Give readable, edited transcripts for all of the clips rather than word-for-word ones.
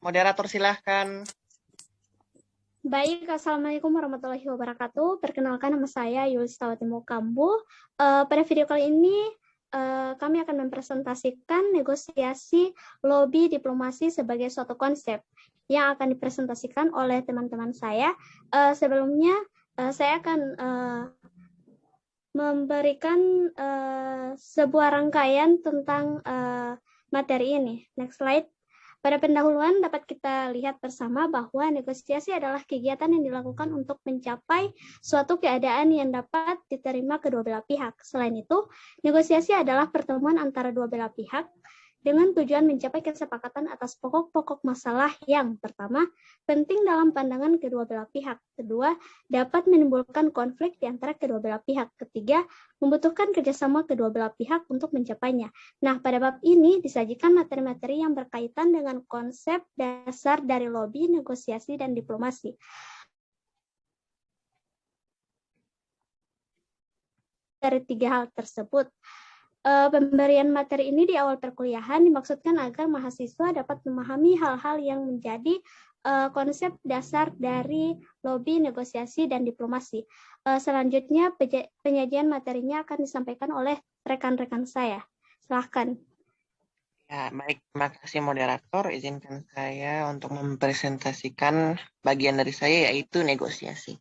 Moderator silahkan. Baik, Assalamualaikum warahmatullahi wabarakatuh. Perkenalkan, nama saya Yulistawati Mokambu. Pada video kali ini, kami akan mempresentasikan negosiasi lobi diplomasi sebagai suatu konsep yang akan dipresentasikan oleh teman-teman saya. Sebelumnya, saya akan memberikan sebuah rangkaian tentang materi ini. Next slide. Pada pendahuluan dapat kita lihat bersama bahwa negosiasi adalah kegiatan yang dilakukan untuk mencapai suatu keadaan yang dapat diterima kedua belah pihak. Selain itu, negosiasi adalah pertemuan antara dua belah pihak dengan tujuan mencapai kesepakatan atas pokok-pokok masalah yang pertama, penting dalam pandangan kedua belah pihak. Kedua, dapat menimbulkan konflik di antara kedua belah pihak. Ketiga, membutuhkan kerjasama kedua belah pihak untuk mencapainya. Nah, pada bab ini disajikan materi-materi yang berkaitan dengan konsep dasar dari lobi, negosiasi, dan diplomasi. Dari tiga hal tersebut, pemberian materi ini di awal perkuliahan dimaksudkan agar mahasiswa dapat memahami hal-hal yang menjadi konsep dasar dari lobi, negosiasi, dan diplomasi. Selanjutnya, penyajian materinya akan disampaikan oleh rekan-rekan saya. Silahkan. Ya, baik. Terima kasih moderator. Izinkan saya untuk mempresentasikan bagian dari saya, yaitu negosiasi.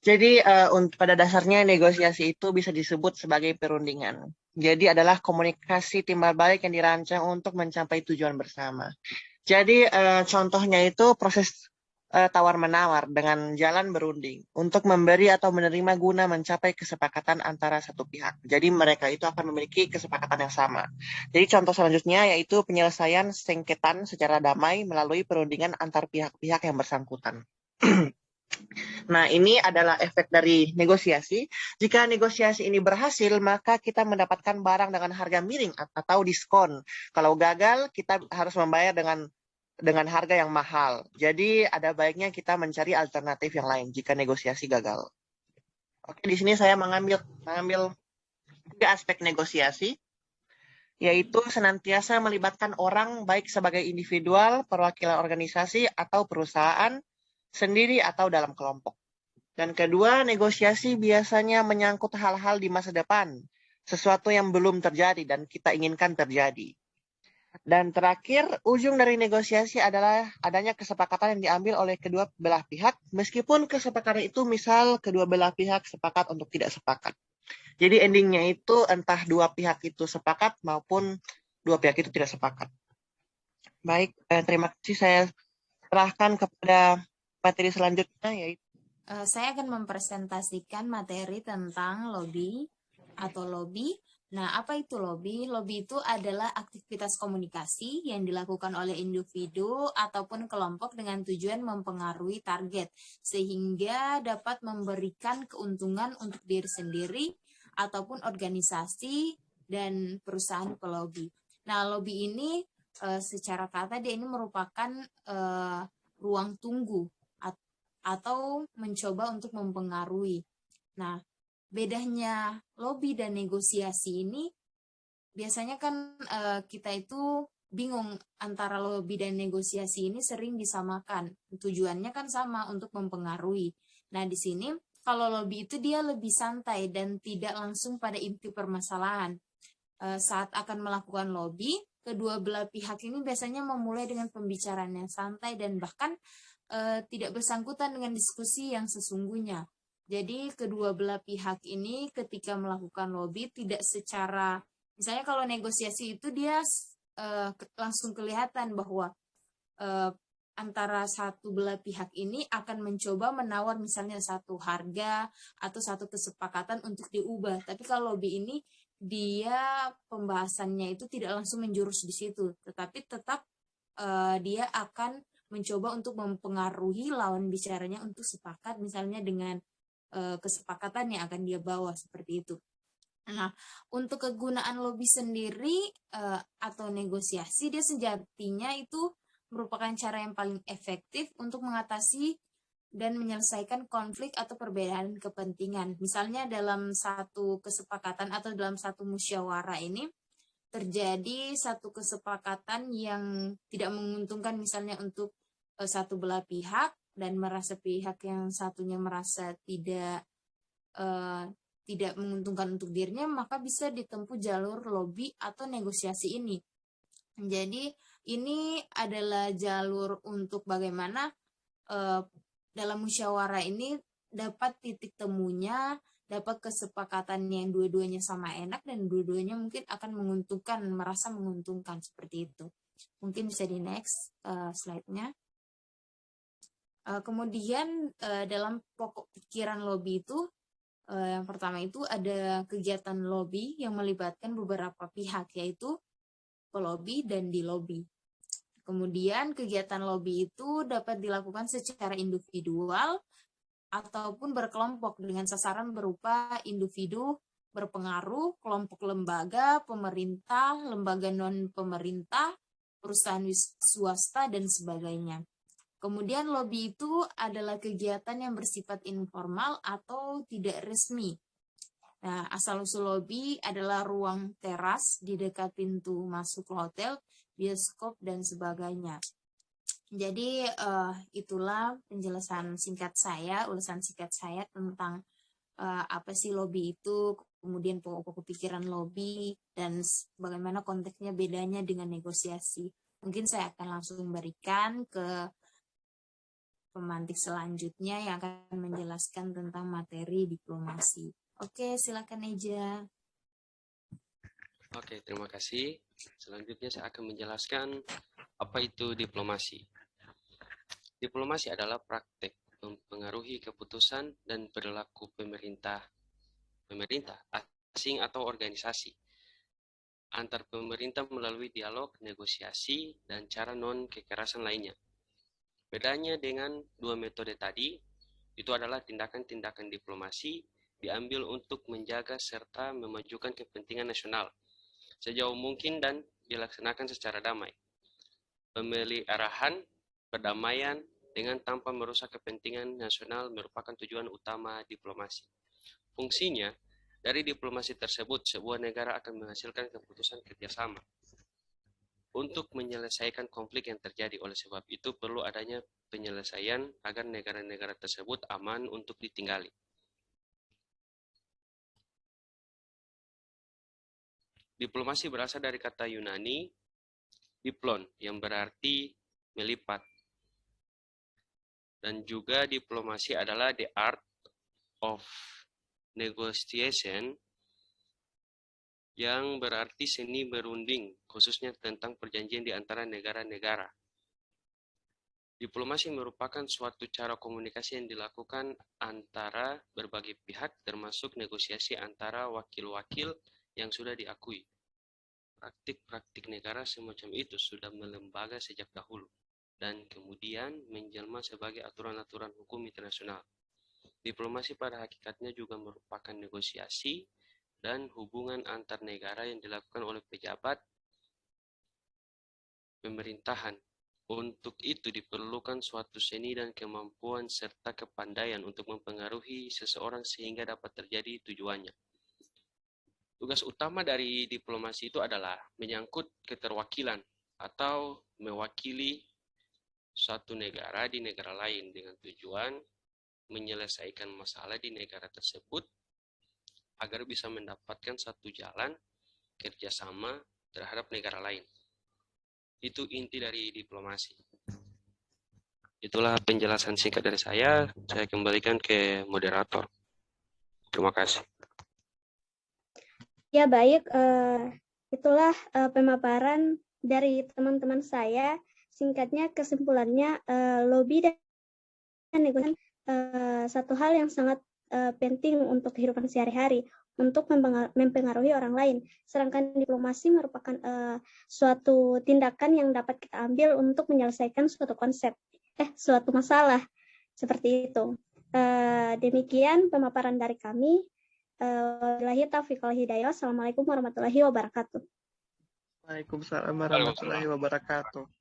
Jadi, pada dasarnya negosiasi itu bisa disebut sebagai perundingan. Jadi, adalah komunikasi timbal balik yang dirancang untuk mencapai tujuan bersama. Jadi contohnya itu proses tawar-menawar dengan jalan berunding untuk memberi atau menerima guna mencapai kesepakatan antara satu pihak. Jadi mereka itu akan memiliki kesepakatan yang sama. Jadi contoh selanjutnya yaitu penyelesaian sengketaan secara damai melalui perundingan antar pihak-pihak yang bersangkutan. Nah, ini adalah efek dari negosiasi. Jika negosiasi ini berhasil, maka kita mendapatkan barang dengan harga miring atau diskon. Kalau gagal, kita harus membayar dengan harga yang mahal. Jadi ada baiknya kita mencari alternatif yang lain jika negosiasi gagal. Oke, di sini saya mengambil tiga aspek negosiasi, yaitu senantiasa melibatkan orang baik sebagai individual, perwakilan organisasi, atau perusahaan, sendiri atau dalam kelompok. Dan kedua, negosiasi biasanya menyangkut hal-hal di masa depan, sesuatu yang belum terjadi dan kita inginkan terjadi. Dan terakhir, ujung dari negosiasi adalah adanya kesepakatan yang diambil oleh kedua belah pihak, meskipun kesepakatan itu misal kedua belah pihak sepakat untuk tidak sepakat. Jadi endingnya itu entah dua pihak itu sepakat maupun dua pihak itu tidak sepakat. Baik, terima kasih. Saya serahkan kepada materi selanjutnya, yaitu saya akan mempresentasikan materi tentang lobby atau lobby. Nah, apa itu lobby? Lobby itu adalah aktivitas komunikasi yang dilakukan oleh individu ataupun kelompok dengan tujuan mempengaruhi target, sehingga dapat memberikan keuntungan untuk diri sendiri ataupun organisasi dan perusahaan pelobby. Nah, lobby ini secara kata dia ini merupakan ruang tunggu atau mencoba untuk mempengaruhi. Nah, bedanya lobby dan negosiasi ini biasanya kan kita itu bingung antara lobby dan negosiasi ini sering disamakan. Tujuannya kan sama untuk mempengaruhi. Nah, di sini kalau lobby itu dia lebih santai dan tidak langsung pada inti permasalahan. Saat akan melakukan lobby, kedua belah pihak ini biasanya memulai dengan pembicaraan yang santai dan bahkan tidak bersangkutan dengan diskusi yang sesungguhnya. Jadi kedua belah pihak ini ketika melakukan lobby tidak secara, misalnya kalau negosiasi itu dia langsung kelihatan bahwa antara satu belah pihak ini akan mencoba menawar misalnya satu harga atau satu kesepakatan untuk diubah. Tapi kalau lobby ini dia pembahasannya itu tidak langsung menjurus di situ, tetapi tetap dia akan mencoba untuk mempengaruhi lawan bicaranya untuk sepakat misalnya dengan kesepakatan yang akan dia bawa seperti itu. Nah, untuk kegunaan lobby sendiri atau negosiasi dia sejatinya itu merupakan cara yang paling efektif untuk mengatasi dan menyelesaikan konflik atau perbedaan kepentingan. Misalnya dalam satu kesepakatan atau dalam satu musyawarah ini terjadi satu kesepakatan yang tidak menguntungkan misalnya untuk satu belah pihak dan merasa pihak yang satunya merasa tidak menguntungkan untuk dirinya, maka bisa ditempuh jalur lobby atau negosiasi ini. Jadi ini adalah jalur untuk bagaimana dalam musyawarah ini dapat titik temunya, dapat kesepakatan yang dua-duanya sama enak dan dua-duanya mungkin akan menguntungkan, merasa menguntungkan seperti itu. Mungkin bisa di next slide-nya. Kemudian dalam pokok pikiran lobby itu, yang pertama itu ada kegiatan lobby yang melibatkan beberapa pihak, yaitu pelobi dan dilobi. Kemudian kegiatan lobby itu dapat dilakukan secara individual ataupun berkelompok dengan sasaran berupa individu berpengaruh, kelompok lembaga, pemerintah, lembaga non-pemerintah, perusahaan swasta, dan sebagainya. Kemudian lobby itu adalah kegiatan yang bersifat informal atau tidak resmi. Nah, asal-usul lobby adalah ruang teras di dekat pintu masuk hotel, bioskop, dan sebagainya. Jadi itulah penjelasan singkat saya, ulasan singkat saya tentang apa sih lobby itu, kemudian pokok-pokok pikiran lobby, dan bagaimana konteksnya bedanya dengan negosiasi. Mungkin saya akan langsung berikan ke pemantik selanjutnya yang akan menjelaskan tentang materi diplomasi. Oke, silakan Eja. Oke, terima kasih. Selanjutnya saya akan menjelaskan apa itu diplomasi. Diplomasi adalah praktek mempengaruhi keputusan dan perilaku pemerintah asing atau organisasi antar pemerintah melalui dialog, negosiasi, dan cara non-kekerasan lainnya. Bedanya dengan dua metode tadi, itu adalah tindakan-tindakan diplomasi diambil untuk menjaga serta memajukan kepentingan nasional sejauh mungkin dan dilaksanakan secara damai. Pemeliharahan perdamaian dengan tanpa merusak kepentingan nasional merupakan tujuan utama diplomasi. Fungsinya, dari diplomasi tersebut, sebuah negara akan menghasilkan keputusan kerjasama untuk menyelesaikan konflik yang terjadi. Oleh sebab itu, perlu adanya penyelesaian agar negara-negara tersebut aman untuk ditinggali. Diplomasi berasal dari kata Yunani, diplon, yang berarti melipat. Dan juga diplomasi adalah the art of negotiation, yang berarti seni berunding, khususnya tentang perjanjian di antara negara-negara. Diplomasi merupakan suatu cara komunikasi yang dilakukan antara berbagai pihak, termasuk negosiasi antara wakil-wakil yang sudah diakui. Praktik-praktik negara semacam itu sudah melembaga sejak dahulu, dan kemudian menjelma sebagai aturan-aturan hukum internasional. Diplomasi pada hakikatnya juga merupakan negosiasi dan hubungan antar negara yang dilakukan oleh pejabat pemerintahan. Untuk itu diperlukan suatu seni dan kemampuan serta kepandaian untuk mempengaruhi seseorang sehingga dapat terjadi tujuannya. Tugas utama dari diplomasi itu adalah menyangkut keterwakilan atau mewakili suatu negara di negara lain dengan tujuan menyelesaikan masalah di negara tersebut agar bisa mendapatkan satu jalan kerjasama terhadap negara lain. Itu inti dari diplomasi. Itulah penjelasan singkat dari saya. Saya kembalikan ke moderator. Terima kasih. Ya baik, itulah pemaparan dari teman-teman saya. Singkatnya kesimpulannya, lobby dan negosiasi satu hal yang sangat penting untuk kehidupan sehari-hari, untuk mempengaruhi orang lain. Sedangkan diplomasi merupakan suatu tindakan yang dapat kita ambil untuk menyelesaikan suatu masalah. Seperti itu. Demikian pemaparan dari kami. Wabillahi taufiq wal hidayah. Assalamualaikum warahmatullahi wabarakatuh. Waalaikumsalam warahmatullahi wabarakatuh.